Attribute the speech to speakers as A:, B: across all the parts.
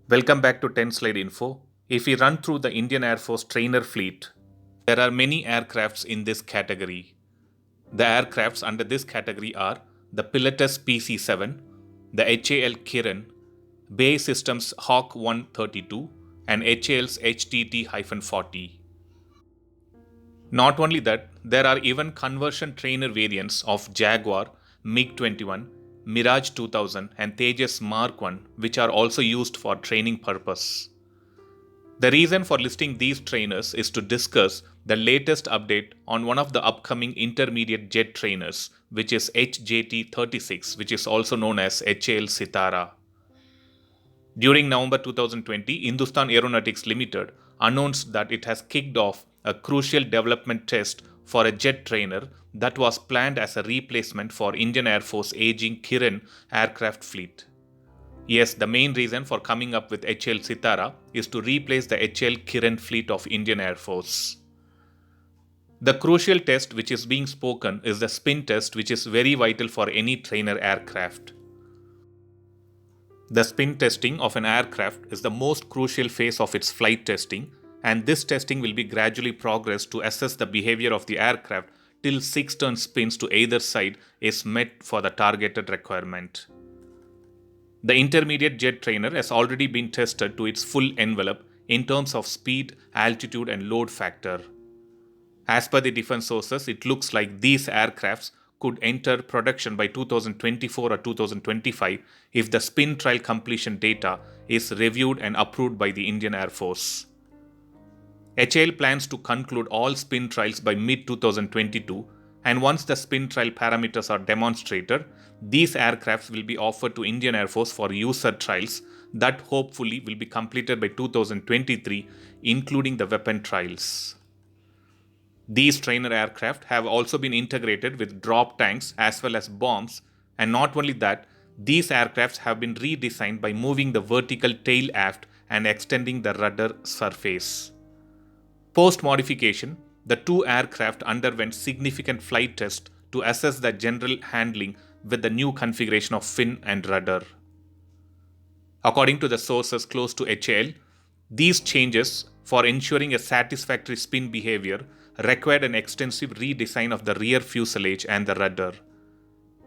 A: Welcome back to 10 Slide Info. If we run through the Indian Air Force trainer fleet, there are many aircrafts in this category. The aircrafts under this category are the Pilatus PC-7, the HAL Kiran, BAE Systems Hawk 132, and HAL's HTT-40. Not only that, there are even conversion trainer variants of Jaguar, MiG-21, Mirage 2000 and Tejas Mark 1 which are also used for training purpose. The reason for listing these trainers is to discuss the latest update on one of the upcoming intermediate jet trainers, which is HJT-36, which is also known as HAL Sitara. During November 2020, Hindustan Aeronautics Limited announced that it has kicked off a crucial development test for a jet trainer that was planned as a replacement for Indian Air Force aging Kiran aircraft fleet. Yes, the main reason for coming up with HAL Sitara is to replace the HAL Kiran fleet of Indian Air Force. The crucial test which is being spoken is the spin test, which is very vital for any trainer aircraft. The spin testing of an aircraft is the most crucial phase of its flight testing, and this testing will be gradually progressed to assess the behavior of the aircraft till 6 turn spins to either side is met for the targeted requirement. The intermediate jet trainer has already been tested to its full envelope in terms of speed, altitude and load factor. As per the defense sources, it looks like these aircrafts could enter production by 2024 or 2025 if the spin trial completion data is reviewed and approved by the Indian Air Force. HAL plans to conclude all spin trials by mid-2022, and once the spin trial parameters are demonstrated, these aircrafts will be offered to Indian Air Force for user trials that hopefully will be completed by 2023, including the weapon trials. These trainer aircraft have also been integrated with drop tanks as well as bombs, and not only that, these aircrafts have been redesigned by moving the vertical tail aft and extending the rudder surface. Post-modification, the two aircraft underwent significant flight tests to assess the general handling with the new configuration of fin and rudder. According to the sources close to HAL, these changes for ensuring a satisfactory spin behavior required an extensive redesign of the rear fuselage and the rudder.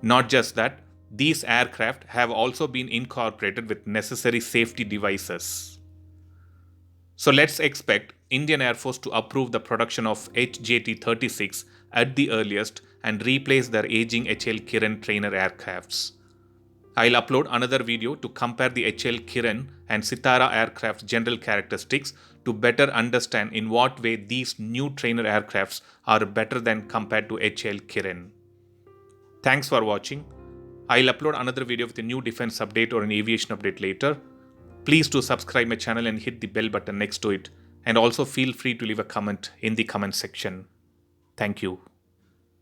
A: Not just that, these aircraft have also been incorporated with necessary safety devices. So let's expect Indian Air Force to approve the production of HJT-36 at the earliest and replace their aging HAL Kiran trainer aircrafts. I'll upload another video to compare the HAL Kiran and Sitara aircraft's general characteristics to better understand in what way these new trainer aircrafts are better than compared to HAL Kiran. Thanks for watching. I'll upload another video with a new defense update or an aviation update later. Please do subscribe my channel and hit the bell button next to it, and also feel free to leave a comment in the comment section. Thank you.